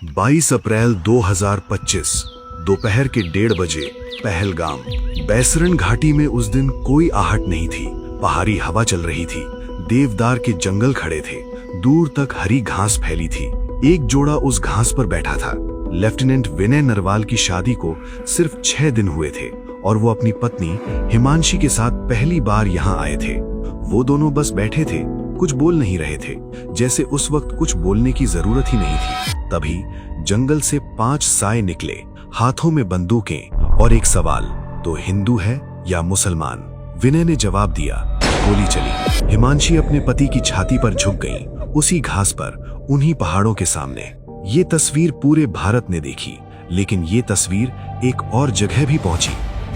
22 अप्रैल 2025 दोपहर के 1:30 बजे पहलगाम बैसरन घाटी में उस दिन कोई आहट नहीं थी। पहाड़ी हवा चल रही थी, देवदार के जंगल खड़े थे, दूर तक हरी घास फैली थी। एक जोड़ा उस घास पर बैठा था। लेफ्टिनेंट विनय नरवाल की शादी को सिर्फ 6 दिन हुए थे और वो अपनी पत्नी हिमांशी के साथ पहली बार यहाँ आए थे। वो दोनों बस बैठे थे, कुछ बोल नहीं रहे थे, जैसे उस वक्त कुछ बोलने की जरूरत ही नहीं थी। तभी जंगल से 5 साए निकले, हाथों में बंदूकें और एक सवाल, तो हिंदू है या मुसलमान? विनय ने जवाब दिया। गोली चली। हिमांशी अपने पति की छाती पर झुक गई, उसी घास पर, उन्हीं पहाड़ों के सामने। ये तस्वीर पूरे भारत ने देखी, लेकिन ये तस्वीर एक और जगह भी पहुंची।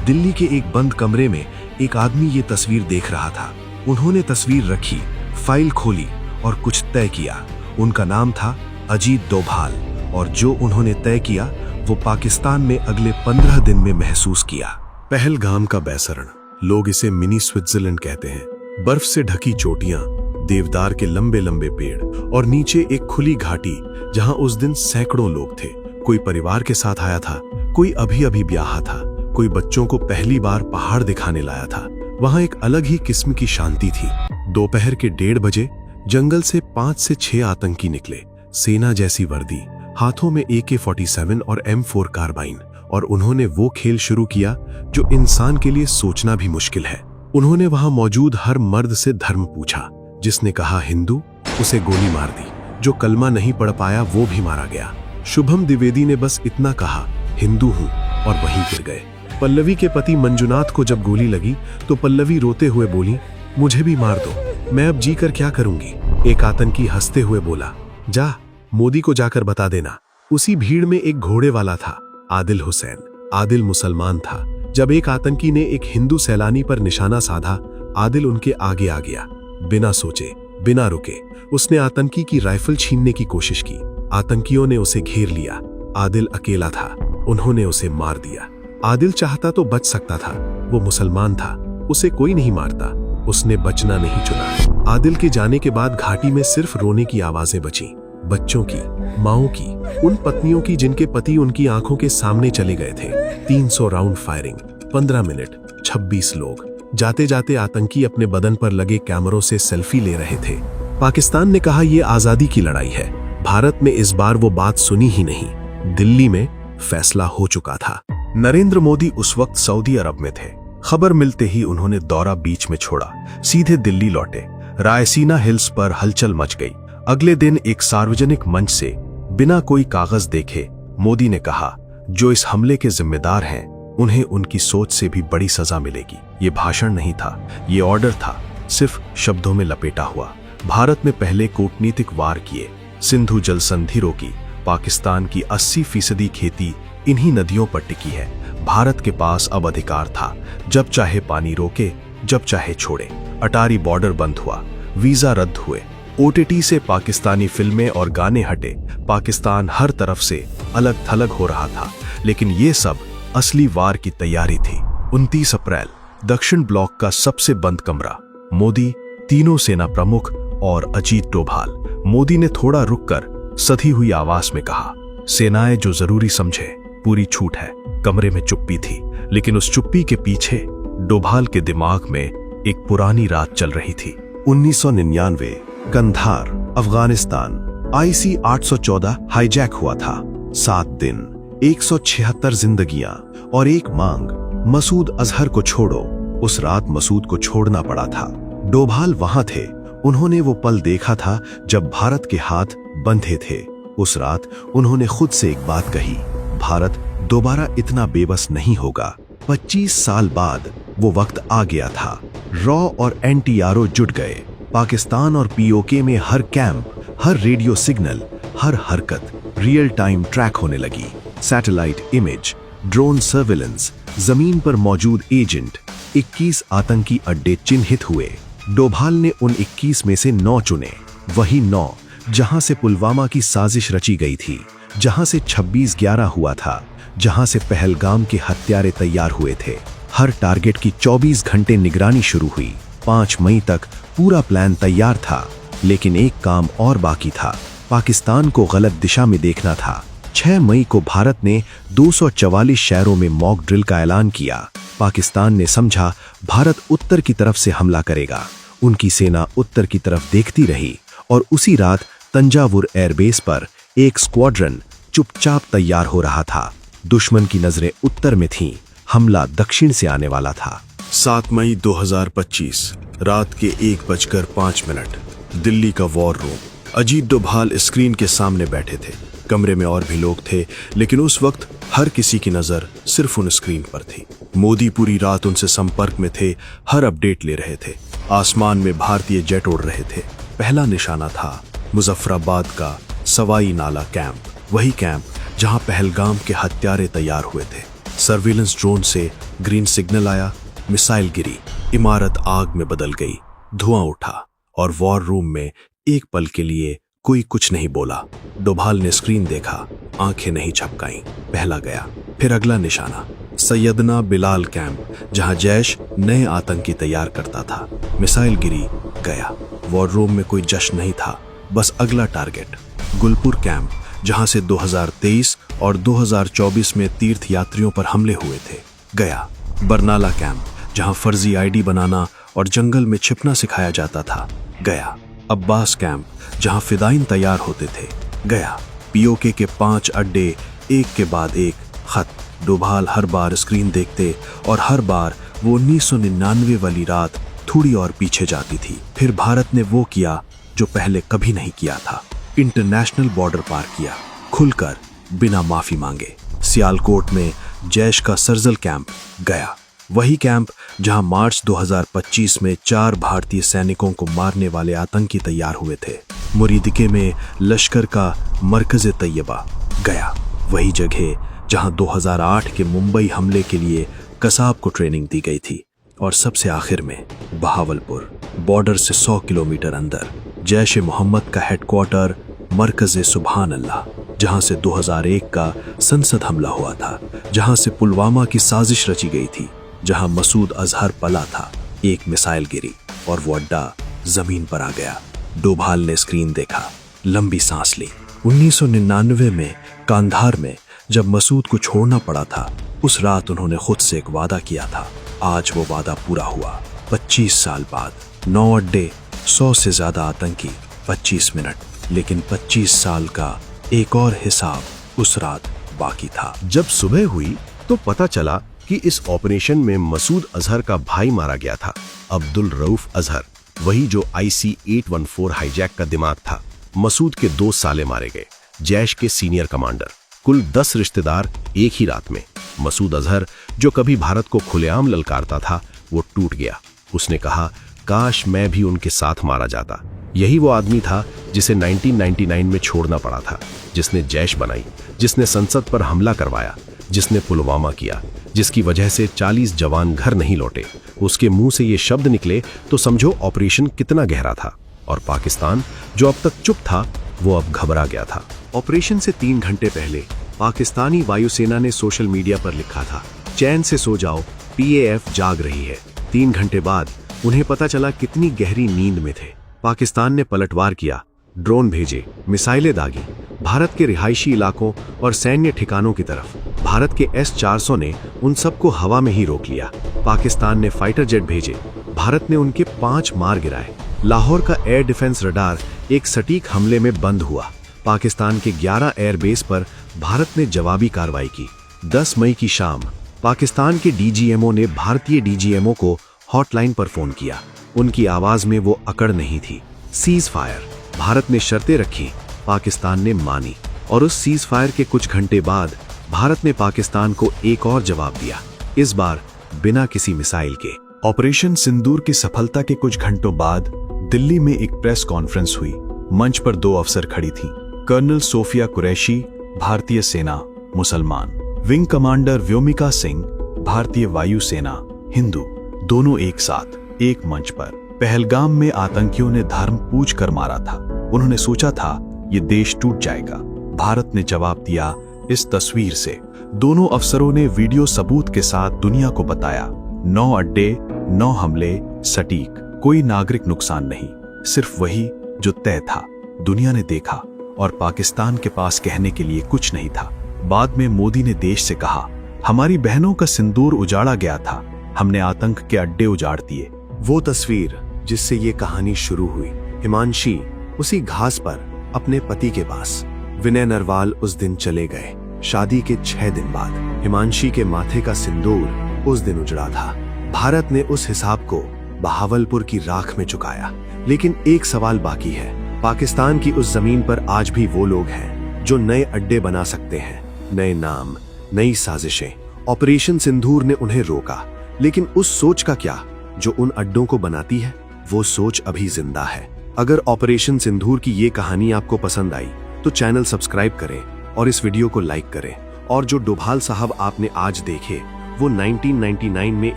दिल्ली के एक बंद कमरे में एक आदमी ये तस्वीर देख रहा था। उन्होंने तस्वीर रखी, फाइल खोली और कुछ तय किया। उनका नाम था अजीत डोभाल, और जो उन्होंने तय किया वो पाकिस्तान में अगले 15 दिन में महसूस किया। पहलगाम का बैसरण, लोग इसे मिनी स्विट्जरलैंड कहते हैं। बर्फ से ढकी चोटियां, देवदार के लंबे लंबे पेड़ और नीचे एक खुली घाटी जहां उस दिन सैकड़ों लोग थे। कोई परिवार के साथ आया था, कोई अभी अभी ब्याहा था, कोई बच्चों को पहली बार पहाड़ दिखाने लाया था। वहां एक अलग ही किस्म की शांति थी। दोपहर के 1:30 बजे जंगल से 5 से 6 आतंकी निकले, सेना जैसी वर्दी, हाथों में AK-47 और M4 कार्बाइन, और उन्होंने वो खेल शुरू किया जो इंसान के लिए सोचना भी मुश्किल है। उन्होंने वहां मौजूद हर मर्द से धर्म पूछा। जिसने कहा हिंदू, उसे गोली मार दी। जो कलमा नहीं पढ़ पाया वो भी मारा गया। शुभम द्विवेदी ने बस इतना कहा, हिंदू हूं, और वहीं गिर गए। पल्लवी के पति मंजुनाथ को जब गोली लगी तो पल्लवी रोते हुए बोली, मुझे भी मार दो, मैं अब जीकर क्या करूंगी। एक आतंकी हंसते हुए बोला, जा, मोदी को जाकर बता देना। उसी भीड़ में एक घोड़े वाला था, आदिल हुसैन। आदिल मुसलमान था। जब एक आतंकी ने एक हिंदू सैलानी पर निशाना साधा, आदिल उनके आगे आ गया। बिना सोचे, बिना रुके, उसने आतंकी की राइफल छीनने की कोशिश की। आतंकियों ने उसे घेर लिया। आदिल अकेला था, उन्होंने उसे मार दिया। आदिल चाहता तो बच सकता था, वो मुसलमान था, उसे कोई नहीं मारता। उसने बचना नहीं चुना। आदिल के जाने के बाद घाटी में सिर्फ रोने की आवाजें बची, बच्चों की, माओं की, उन पत्नियों की जिनके पति उनकी आंखों के सामने चले गए थे। 300 राउंड फायरिंग, 15 मिनट, 26 लोग। जाते जाते आतंकी अपने बदन पर लगे कैमरों से सेल्फी ले रहे थे। पाकिस्तान ने कहा यह आजादी की लड़ाई है। भारत में इस बार वो बात सुनी ही नहीं। दिल्ली में फैसला हो चुका था। नरेंद्र मोदी उस वक्त सऊदी अरब में थे। खबर मिलते ही उन्होंने दौरा बीच में छोड़ा, सीधे दिल्ली लौटे। रायसीना हिल्स पर हलचल मच गई। अगले दिन एक सार्वजनिक मंच से बिना कोई कागज देखे मोदी ने कहा, जो इस हमले के जिम्मेदार हैं उन्हें उनकी सोच से भी बड़ी सजा मिलेगी। ये भाषण नहीं था, ये ऑर्डर था, सिर्फ शब्दों में लपेटा हुआ। भारत में पहले कूटनीतिक वार किए, सिंधु जल संधि रोकी। पाकिस्तान की 80% खेती इन्हीं नदियों पर टिकी है। भारत के पास अब अधिकार था, जब चाहे पानी रोके, जब चाहे छोड़े। अटारी बॉर्डर बंद हुआ, वीजा रद्द हुए, OTT से पाकिस्तानी फिल्में और गाने हटे। पाकिस्तान हर तरफ से अलग थलग हो रहा था, लेकिन ये सब असली वार की तैयारी थी। 29 अप्रैल, दक्षिण ब्लॉक का सबसे बंद कमरा, मोदी, तीनों सेना प्रमुख और अजीत डोभाल। मोदी ने थोड़ा रुककर सधी हुई आवाज में कहा, सेनाएं जो जरूरी समझे, पूरी छूट है। कमरे में चुप्पी थी, लेकिन उस चुप्पी के पीछे डोभाल के दिमाग में एक पुरानी रात चल रही थी। 1999, कंधार, अफगानिस्तान, IC-814 हाईजैक हुआ था। 7 दिन, 176 जिंदगियां और एक मांग, मसूद अजहर को छोड़ो। उस रात मसूद को छोड़ना पड़ा था। डोभाल वहां थे। उन्होंने वो पल देखा था जब भारत के हाथ बंधे थे। उस रात उन्होंने खुद से एक बात कही, भारत दोबारा इतना बेबस नहीं होगा। 25 साल बाद वो वक्त आ गया था। रॉ और NTRO जुट गए। पाकिस्तान और POK में हर कैंप, हर रेडियो सिग्नल, हर हरकत रियल टाइम ट्रैक होने लगी। सैटेलाइट इमेज, ड्रोन सर्विलेंस, जमीन पर मौजूद एजेंट। 21 आतंकी अड्डे चिन्हित हुए। डोभाल ने उन 21 में से 9 चुने, वही 9 जहां से पुलवामा की साजिश रची गई थी, जहां से 26/11 हुआ था, जहां से पहलगाम के हत्यारे तैयार हुए थे। हर टारगेट की 24 घंटे निगरानी शुरू हुई। 5 मई तक पूरा प्लान तैयार था, लेकिन एक काम और बाकी था। पाकिस्तान को गलत दिशा में देखना था। 6 मई को भारत ने 244 शहरों में मॉक ड्रिल का ऐलान किया। पाकिस्तान ने समझा भारत उत्तर की तरफ से हमला करेगा। उनकी सेना उत्तर की तरफ देखती रही और उसी रात तंजावुर एयरबेस पर एक स्क्वाड्रन चुपचाप तैयार हो रहा था। दुश्मन की नजरें उत्तर में थीं, हमला दक्षिण से आने वाला था। 7 मई 2025 रात के 1:05 दिल्ली का war room. Ajit Doval screen के सामने बैठे थे। कमरे में और भी लोग थे, लेकिन उस वक्त हर किसी की नजर सिर्फ उन स्क्रीन पर थी। मोदी पूरी रात उनसे संपर्क में थे, हर अपडेट ले रहे थे। आसमान में भारतीय जेट उड़ रहे थे। पहला निशाना था मुजफ्फराबाद का सवाई नाला कैंप, वही कैंप जहां पहलगाम के हत्यारे तैयार हुए थे। सर्विलेंस ड्रोन से ग्रीन सिग्नल आया, मिसाइल गिरी, इमारत आग में बदल गई, धुआं उठा और वॉर रूम में एक पल के लिए कोई कुछ नहीं बोला। डोभाल ने स्क्रीन देखा, आंखें नहीं झपकाईं। पहला गया, फिर अगला निशाना सैयदना बिलाल कैंप, जहां जैश नए आतंकी तैयार करता था। मिसाइल गिरी, गया। वॉर रूम में कोई जश्न नहीं था, बस अगला टारगेट गुलपुर कैंप, जहां से 2023 और 2024 में तीर्थ यात्रियों पर हमले हुए थे। गया। बरनाला कैंप, जहां फर्जी आईडी बनाना और जंगल में छिपना सिखाया जाता था। गया। अब्बास कैंप, जहां फिदाइन तैयार होते थे। गया। पीओके के 5 अड्डे, एक के बाद एक खत। डोभाल हर बार स्क्रीन देखते और हर बार वो 1999 वाली रात थोड़ी और पीछे जाती थी। फिर भारत ने वो किया जो पहले कभी नहीं किया था, इंटरनेशनल बॉर्डर पार किया, खुलकर, बिना माफी मांगे। सियालकोट में जैश का सर्जल कैंप। गया। वही कैंप जहां मार्च 2025 में 4 भारतीय सैनिकों को मारने वाले आतंकी तैयार हुए थे। मुरीदिके में लश्कर का मरकज़े तैयबा। गया। वही जगह जहां 2008 के मुंबई हमले के लिए कसाब को ट्रेनिंग दी गई थी। और सबसे आखिर में बहावलपुर, बॉर्डर से 100 किलोमीटर अंदर, जैश ए मोहम्मद का हेडक्वार्टर, मरकज़े सुभान अल्लाह, जहां से 2001 का संसद हमला हुआ था, जहां से पुलवामा की साजिश रची गई थी, जहां मसूद अजहर पला था। एक मिसाइल गिरी और वो अड्डा जमीन पर आ गया। डोभाल ने स्क्रीन देखा, लंबी सांस ली। 1999 में कांधार में जब मसूद को छोड़ना पड़ा था, उस रात उन्होंने खुद से एक वादा किया था। आज वो वादा पूरा हुआ। 25 साल बाद 9 अड्डे, 100 से ज्यादा आतंकी, 25 मिनट, लेकिन 25 साल का एक और हिसाब उस रात बाकी था। जब सुबह हुई तो पता चला कि इस ऑपरेशन में मसूद अजहर का भाई मारा गया था, अब्दुल रऊफ अजहर, वही जो IC-814 हाईजैक का दिमाग था। मसूद के 2 साले मारे गए, जैश के सीनियर कमांडर, कुल 10 रिश्तेदार एक ही रात में। मसूद अजहर, जो कभी भारत को खुलेआम ललकारता था, वो टूट गया। उसने कहा, काश मैं भी उनके साथ मारा जाता। यही वो आदमी था जिसे 1999 में छोड़ना पड़ा था, जिसने जैश बनाई, जिसने संसद पर हमला करवाया, जिसने पुलवामा किया, जिसकी वजह से 40 जवान घर नहीं लौटे। उसके मुंह से ये शब्द निकले तो समझो ऑपरेशन कितना गहरा था। और पाकिस्तान, जो अब तक चुप था, वो अब घबरा गया था। ऑपरेशन से 3 घंटे पहले पाकिस्तानी वायुसेना ने सोशल मीडिया पर लिखा था, चैन से सो जाओ, PAF जाग रही है। 3 घंटे बाद उन्हें पता चला कितनी गहरी नींद में थे। पाकिस्तान ने पलटवार किया, ड्रोन भेजे, मिसाइलें दागी, भारत के रिहायशी इलाकों और सैन्य ठिकानों की तरफ। भारत के S-400 ने उन सबको हवा में ही रोक लिया। पाकिस्तान ने फाइटर जेट भेजे, भारत ने उनके 5 मार गिराए। लाहौर का एयर डिफेंस रडार एक सटीक हमले में बंद हुआ। पाकिस्तान के 11 एयरबेस पर भारत ने जवाबी कार्रवाई की। 10 मई की शाम पाकिस्तान के DGMO ने भारतीय DGMO को हॉटलाइन पर फोन किया। उनकी आवाज में वो अकड़ नहीं थी। Cease fire. भारत ने शर्तें रखी, पाकिस्तान ने मानी, और उस सीज फायर के कुछ घंटे बाद भारत ने पाकिस्तान को एक और जवाब दिया, इस बार बिना किसी मिसाइल के। ऑपरेशन सिंदूर की सफलता के कुछ घंटों बाद दिल्ली में एक प्रेस कॉन्फ्रेंस हुई। मंच पर 2 अफसर खड़ी थीं, कर्नल सोफिया कुरैशी, भारतीय सेना, मुसलमान, विंग कमांडर व्योमिका सिंह, भारतीय वायुसेना, हिंदू, दोनों एक साथ एक मंच पर। पहलगाम में आतंकियों ने धर्म पूछ कर मारा था। उन्होंने सोचा था ये देश टूट जाएगा। भारत ने जवाब दिया इस तस्वीर से। दोनों अफसरों ने वीडियो सबूत के साथ दुनिया को बताया, 9 अड्डे, 9 हमले, सटीक, कोई नागरिक नुकसान नहीं, सिर्फ वही जो तय था। दुनिया ने देखा और पाकिस्तान के पास कहने के लिए कुछ नहीं था। बाद में मोदी ने देश से कहा, हमारी बहनों का सिंदूर उजाड़ा गया था, हमने आतंक के अड्डे उजाड़ दिए। वो तस्वीर जिससे ये कहानी शुरू हुई। हिमांशी उसी घास पर अपने पति के पास। विनय नरवाल उस दिन चले गए। शादी के 6 दिन बाद हिमांशी के माथे का सिंदूर उस दिन उजड़ा था। भारत ने उस हिसाब को बहावलपुर की राख में चुकाया। लेकिन एक सवाल बाकी है। पाकिस्तान की उस जमीन पर आज भी वो लोग हैं जो नए अड्डे बना सकते हैं, नए नाम, नई साजिशें। ऑपरेशन सिंदूर ने उन्हें रोका, लेकिन उस सोच का क्या जो उन अड्डों को बनाती है? वो सोच अभी जिंदा है। अगर ऑपरेशन सिंदूर की ये कहानी आपको पसंद आई तो चैनल सब्सक्राइब करें और इस वीडियो को लाइक करें। और जो डोभाल साहब आपने आज देखे वो 1999 में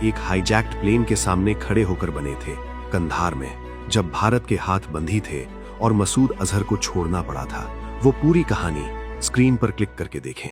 एक हाईजैक्ड प्लेन के सामने खड़े होकर बने थे, कंधार में, जब भारत के हाथ बंधी थे और मसूद अजहर को छोड़ना पड़ा था। वो पूरी कहानी स्क्रीन पर क्लिक करके देखें।